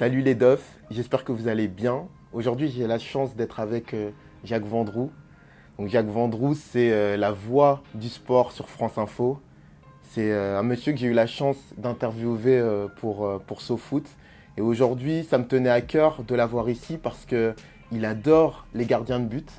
Salut les Dofs, j'espère que vous allez bien. Aujourd'hui, j'ai la chance d'être avec Jacques Vendroux. Donc, Jacques Vendroux, c'est la voix du sport sur France Info. C'est un monsieur que j'ai eu la chance d'interviewer pour SoFoot. Et aujourd'hui, ça me tenait à cœur de l'avoir ici parce qu'il adore les gardiens de but.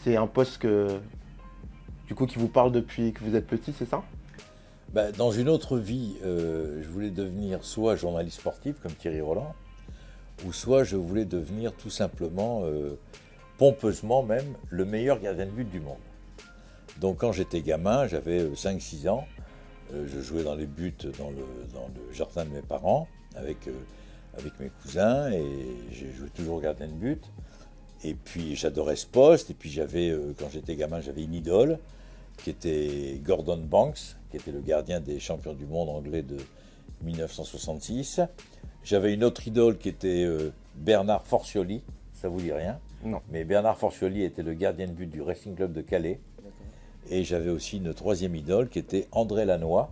C'est un poste qui vous parle depuis que vous êtes petit, c'est ça? Dans une autre vie, je voulais devenir soit journaliste sportif comme Thierry Roland, ou soit je voulais devenir tout simplement, pompeusement même, le meilleur gardien de but du monde. Donc quand j'étais gamin, j'avais 5-6 ans, je jouais dans les buts dans le jardin de mes parents avec mes cousins et j'ai joué toujours gardien de but. Et puis j'adorais ce poste, et puis quand j'étais gamin, j'avais une idole qui était Gordon Banks, qui était le gardien des champions du monde anglais de 1966. J'avais une autre idole qui était Bernard Forcioli, ça vous dit rien? Non. Mais Bernard Forcioli était le gardien de but du Racing Club de Calais. Et j'avais aussi une troisième idole qui était André Lanois,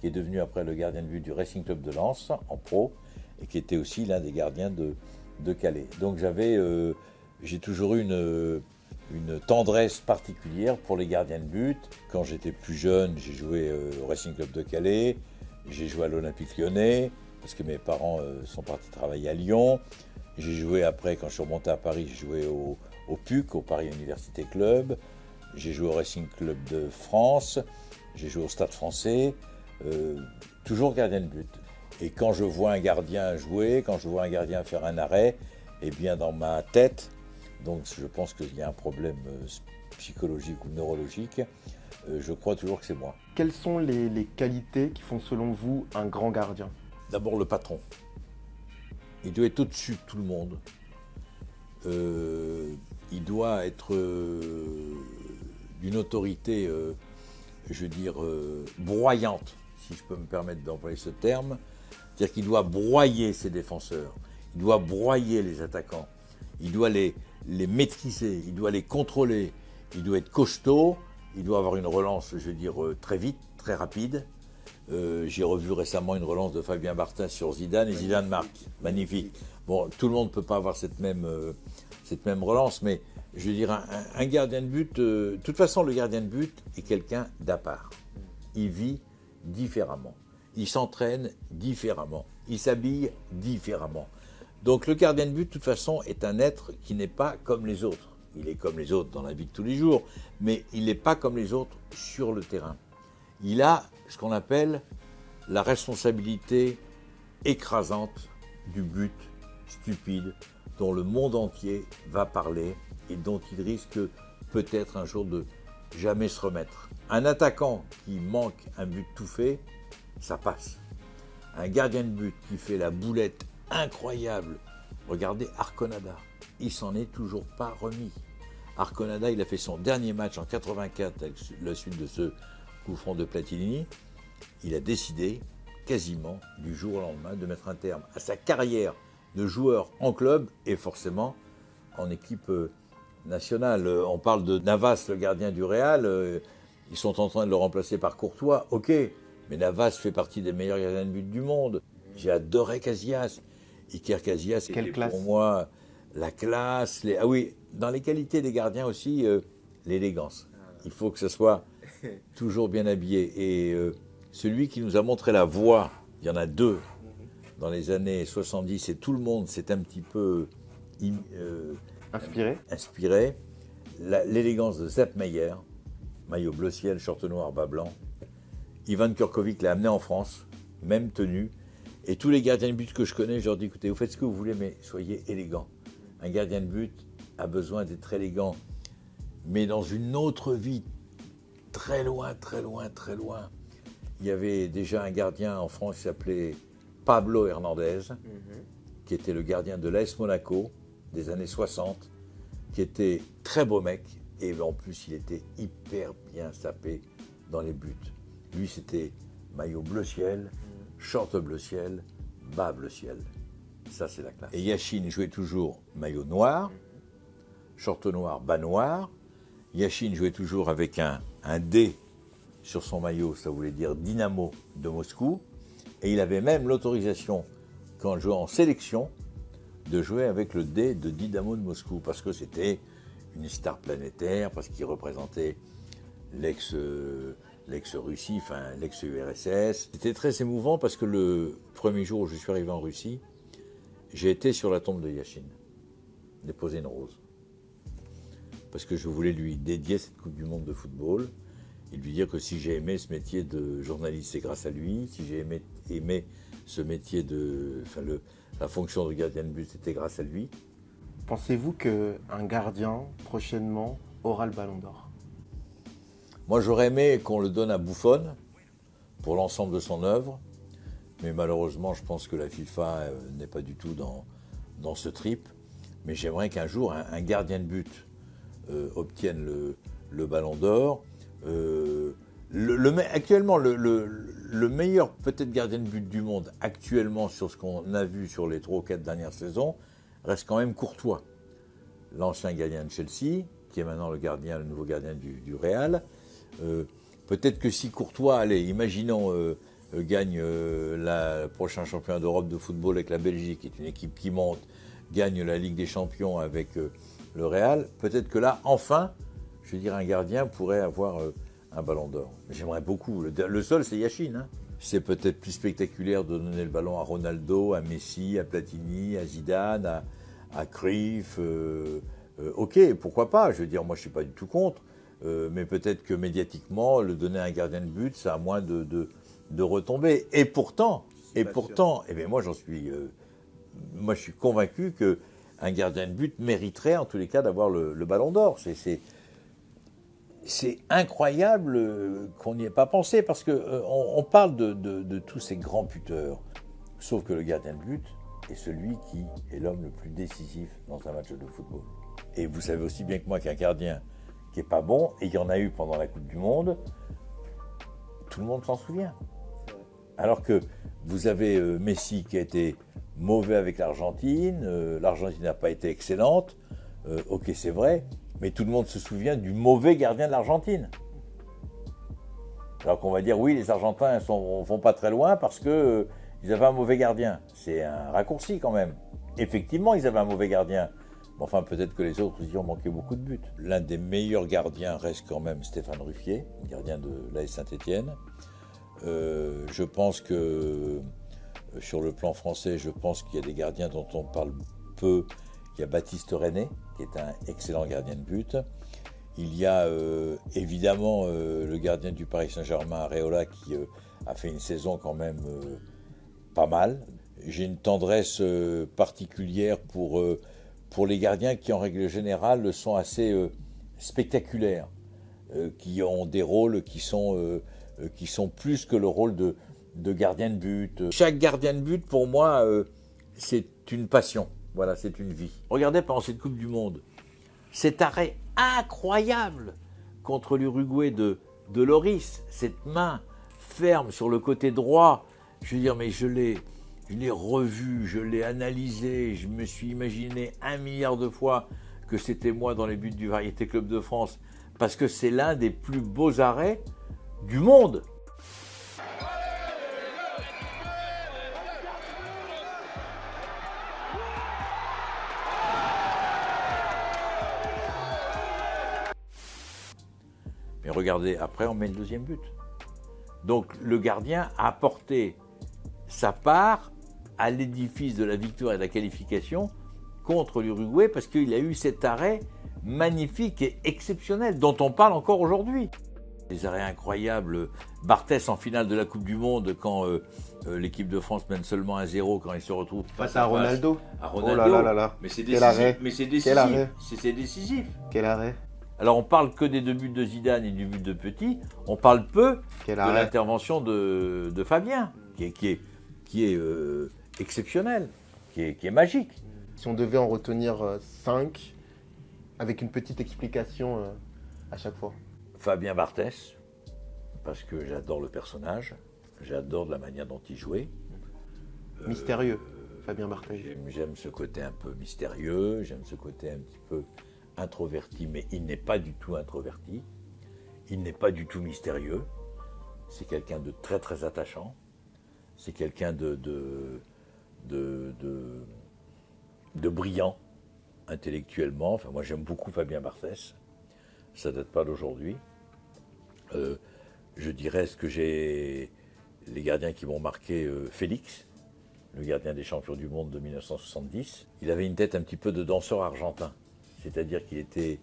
qui est devenu après le gardien de but du Racing Club de Lens en pro, et qui était aussi l'un des gardiens de Calais. Donc j'ai toujours eu une tendresse particulière pour les gardiens de but. Quand j'étais plus jeune, j'ai joué au Racing Club de Calais, j'ai joué à l'Olympique Lyonnais, parce que mes parents sont partis travailler à Lyon. J'ai joué après, quand je suis remonté à Paris, j'ai joué au PUC, au Paris Université Club. J'ai joué au Racing Club de France, j'ai joué au Stade Français, toujours gardien de but. Et quand je vois un gardien jouer, quand je vois un gardien faire un arrêt, eh bien dans ma tête, donc je pense qu'il y a un problème psychologique ou neurologique, je crois toujours que c'est moi. Quelles sont les qualités qui font selon vous un grand gardien? D'abord le patron. Il doit être au-dessus de tout le monde. Il doit être d'une autorité, broyante, si je peux me permettre d'employer ce terme. C'est-à-dire qu'il doit broyer ses défenseurs, il doit broyer les attaquants, il doit les maîtriser, il doit les contrôler, il doit être costaud, il doit avoir une relance, très vite, très rapide. J'ai revu récemment une relance de Fabien Barthez sur Zidane et Zidane marque. Magnifique. Bon, tout le monde ne peut pas avoir cette même relance, mais un gardien de but, de toute façon, le gardien de but est quelqu'un d'à part. Il vit différemment. Il s'entraîne différemment. Il s'habille différemment. Donc le gardien de but, de toute façon, est un être qui n'est pas comme les autres. Il est comme les autres dans la vie de tous les jours, mais il n'est pas comme les autres sur le terrain. Il a ce qu'on appelle la responsabilité écrasante du but stupide dont le monde entier va parler et dont il risque peut-être un jour de jamais se remettre. Un attaquant qui manque un but tout fait, ça passe. Un gardien de but qui fait la boulette incroyable, regardez Arconada, il s'en est toujours pas remis. Arconada, il a fait son dernier match en 84 avec la suite de ce coup franc de Platini. Il a décidé quasiment du jour au lendemain de mettre un terme à sa carrière de joueur en club et forcément en équipe nationale. On parle de Navas, le gardien du Real, ils sont en train de le remplacer par Courtois, ok, mais Navas fait partie des meilleurs gardiens de but du monde. J'ai adoré Casillas. Iker Casillas, c'était pour moi la classe. Ah oui, dans les qualités des gardiens aussi, l'élégance. Il faut que ce soit toujours bien habillé. Et celui qui nous a montré la voie, il y en a deux dans les années 70, et tout le monde s'est un petit peu inspiré. L'élégance de Sepp Maier, maillot bleu ciel, short noir, bas blanc. Ivan Kurkovic l'a amené en France, même tenue. Et tous les gardiens de but que je connais, je leur dis, écoutez, vous faites ce que vous voulez, mais soyez élégants. Un gardien de but a besoin d'être élégant, mais dans une autre vie, très loin, très loin, très loin. Il y avait déjà un gardien en France qui s'appelait Pablo Hernandez, qui était le gardien de l'AS Monaco des années 60, qui était très beau mec, et en plus il était hyper bien sapé dans les buts. Lui, c'était maillot bleu ciel, short bleu ciel, bas bleu ciel. Ça, c'est la classe. Et Yachine jouait toujours maillot noir, short noir, bas noir. Yachine jouait toujours avec un D sur son maillot, ça voulait dire Dynamo de Moscou. Et il avait même l'autorisation quand je jouais en sélection, de jouer avec le D de Dynamo de Moscou, parce que c'était une star planétaire, parce qu'il représentait l'ex-Russie, enfin l'ex-URSS. C'était très émouvant parce que le premier jour où je suis arrivé en Russie, j'ai été sur la tombe de Yachine, déposer une rose. Parce que je voulais lui dédier cette Coupe du Monde de football et lui dire que si j'ai aimé ce métier de journaliste, c'est grâce à lui. Si j'ai aimé ce métier la fonction de gardien de but, c'était grâce à lui. Pensez-vous qu'un gardien, prochainement, aura le Ballon d'Or? Moi, j'aurais aimé qu'on le donne à Buffon pour l'ensemble de son œuvre. Mais malheureusement, je pense que la FIFA n'est pas du tout dans ce trip. Mais j'aimerais qu'un jour, un gardien de but obtienne le Ballon d'Or. Actuellement, le meilleur peut-être gardien de but du monde, actuellement sur ce qu'on a vu sur les 3 ou 4 dernières saisons, reste quand même Courtois. L'ancien gardien de Chelsea, qui est maintenant le nouveau gardien du Real. Peut-être que si Courtois, allez, imaginons, gagne le prochain championnat d'Europe de football avec la Belgique, qui est une équipe qui monte, gagne la Ligue des Champions avec le Real, peut-être que là, enfin, je veux dire, un gardien pourrait avoir un Ballon d'Or. J'aimerais beaucoup. Le seul, c'est Yachine. Hein. C'est peut-être plus spectaculaire de donner le ballon à Ronaldo, à Messi, à Platini, à Zidane, à Cruyff. Ok, pourquoi pas. Je veux dire, moi, je ne suis pas du tout contre. Mais peut-être que médiatiquement, le donner à un gardien de but, ça a moins de retombées. Et pourtant, eh bien, moi, je suis convaincu qu'un gardien de but mériterait, en tous les cas, d'avoir le Ballon d'Or. C'est incroyable qu'on n'y ait pas pensé, parce qu'on parle de tous ces grands buteurs, sauf que le gardien de but est celui qui est l'homme le plus décisif dans un match de football. Et vous savez aussi bien que moi qu'un gardien qui n'est pas bon, et il y en a eu pendant la Coupe du Monde, tout le monde s'en souvient. Alors que vous avez Messi qui a été mauvais avec l'Argentine, l'Argentine n'a pas été excellente, ok c'est vrai, mais tout le monde se souvient du mauvais gardien de l'Argentine. Alors qu'on va dire oui, les Argentins ne vont pas très loin parce qu'ils avaient un mauvais gardien. C'est un raccourci quand même. Effectivement, ils avaient un mauvais gardien. Mais enfin, peut-être que les autres y ont manqué beaucoup de buts. L'un des meilleurs gardiens reste quand même Stéphane Ruffier, gardien de l'AS Saint-Étienne. Je pense que sur le plan français, je pense qu'il y a des gardiens dont on parle peu. Il y a Baptiste René, qui est un excellent gardien de but. Il y a évidemment le gardien du Paris Saint-Germain, Areola, qui a fait une saison quand même pas mal. J'ai une tendresse particulière pour les gardiens qui, en règle générale, sont assez spectaculaires, qui ont des rôles qui sont plus que le rôle de gardien de but. Chaque gardien de but, pour moi, c'est une passion. Voilà, c'est une vie. Regardez pendant cette Coupe du Monde, cet arrêt incroyable contre l'Uruguay de Lloris, cette main ferme sur le côté droit. Je veux dire, mais je l'ai revu, je l'ai analysé, je me suis imaginé 1 milliard de fois que c'était moi dans les buts du Variété Club de France, parce que c'est l'un des plus beaux arrêts du monde. Mais regardez, après on met le deuxième but. Donc le gardien a apporté sa part à l'édifice de la victoire et de la qualification contre l'Uruguay, parce qu'il a eu cet arrêt magnifique et exceptionnel dont on parle encore aujourd'hui. Des arrêts incroyables, Barthès en finale de la Coupe du Monde quand l'équipe de France mène seulement 1-0 quand il se retrouve face à Ronaldo. Oh là là là là. Mais c'est Quel arrêt. décisif. Quel arrêt. C'est décisif. Quel arrêt. Alors on parle que des 2 buts de Zidane et du but de Petit, on parle peu Quel de arrêt. l'intervention de Fabien, qui est exceptionnelle, qui est magique. Si on devait en retenir 5, avec une petite explication à chaque fois. Fabien Barthès, parce que j'adore le personnage, j'adore la manière dont il jouait. Mystérieux, Fabien Barthès. J'aime ce côté un peu mystérieux, j'aime ce côté un petit peu introverti, mais il n'est pas du tout introverti, il n'est pas du tout mystérieux, c'est quelqu'un de très très attachant, c'est quelqu'un de brillant intellectuellement. Enfin, moi, j'aime beaucoup Fabien Barthès. Ça ne date pas d'aujourd'hui. Je dirais ce que j'ai... Les gardiens qui m'ont marqué, Félix, le gardien des champions du monde de 1970. Il avait une tête un petit peu de danseur argentin. C'est-à-dire qu'il était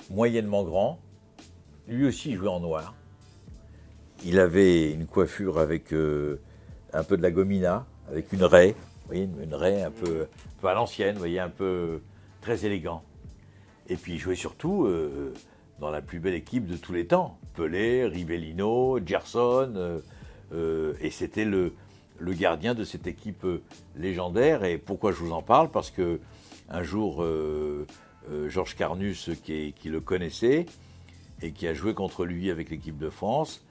moyennement grand. Lui aussi jouait en noir. Il avait une coiffure avec un peu de la gomina, avec une raie. Vous voyez, une raie un peu à l'ancienne, vous voyez, un peu très élégant. Et puis il jouait surtout dans la plus belle équipe de tous les temps. Pelé, Rivellino, Gerson. Et c'était le gardien de cette équipe légendaire. Et pourquoi je vous en parle? Parce que un jour, Georges Carnus, qui le connaissait et qui a joué contre lui avec l'équipe de France,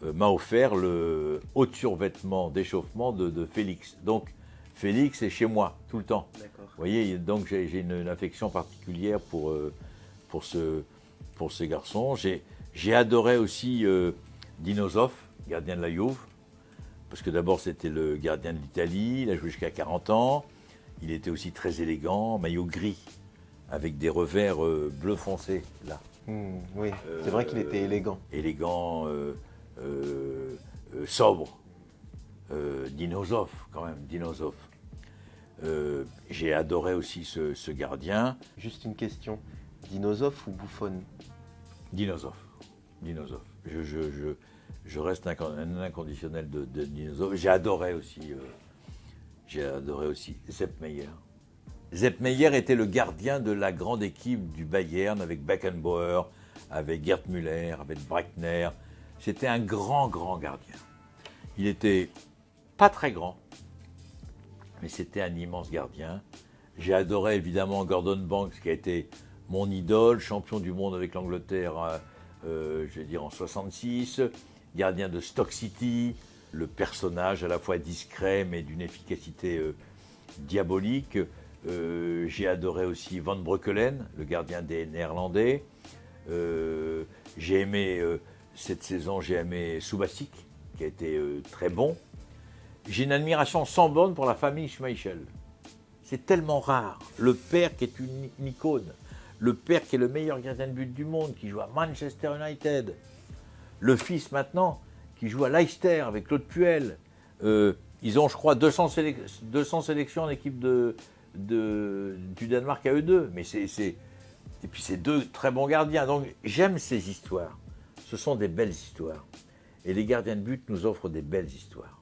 m'a offert le haut survêtement d'échauffement de Félix. Donc Félix est chez moi tout le temps. D'accord. Vous voyez, donc j'ai une affection particulière pour ces garçons. J'ai adoré aussi Dino Zoff, gardien de la Juve, parce que d'abord c'était le gardien de l'Italie, il a joué jusqu'à 40 ans, il était aussi très élégant, maillot gris, avec des revers bleu foncé, là. Oui, c'est vrai qu'il était élégant. Élégant, sobre. Dino Zoff, quand même, Dino Zoff. J'ai adoré aussi ce gardien. Juste une question, Dino Zoff ou Buffon? Dino Zoff. Je reste un inconditionnel de Dino Zoff. J'ai adoré aussi Sepp Maier. Sepp Maier était le gardien de la grande équipe du Bayern avec Beckenbauer, avec Gerd Müller, avec Breitner. C'était un grand gardien. Il était pas très grand, mais c'était un immense gardien. J'ai adoré évidemment Gordon Banks, qui a été mon idole, champion du monde avec l'Angleterre, je vais dire en 66, gardien de Stoke City, le personnage à la fois discret mais d'une efficacité diabolique. J'ai adoré aussi Van Breukelen, le gardien des Néerlandais. J'ai aimé, cette saison, j'ai aimé Subasic, qui a été très bon. J'ai une admiration sans borne pour la famille Schmeichel. C'est tellement rare. Le père qui est une icône, le père qui est le meilleur gardien de but du monde, qui joue à Manchester United, le fils maintenant qui joue à Leicester avec Claude Puel. Ils ont, je crois, 200 sélections en équipe du Danemark à eux deux. Mais et puis c'est deux très bons gardiens. Donc j'aime ces histoires. Ce sont des belles histoires. Et les gardiens de but nous offrent des belles histoires.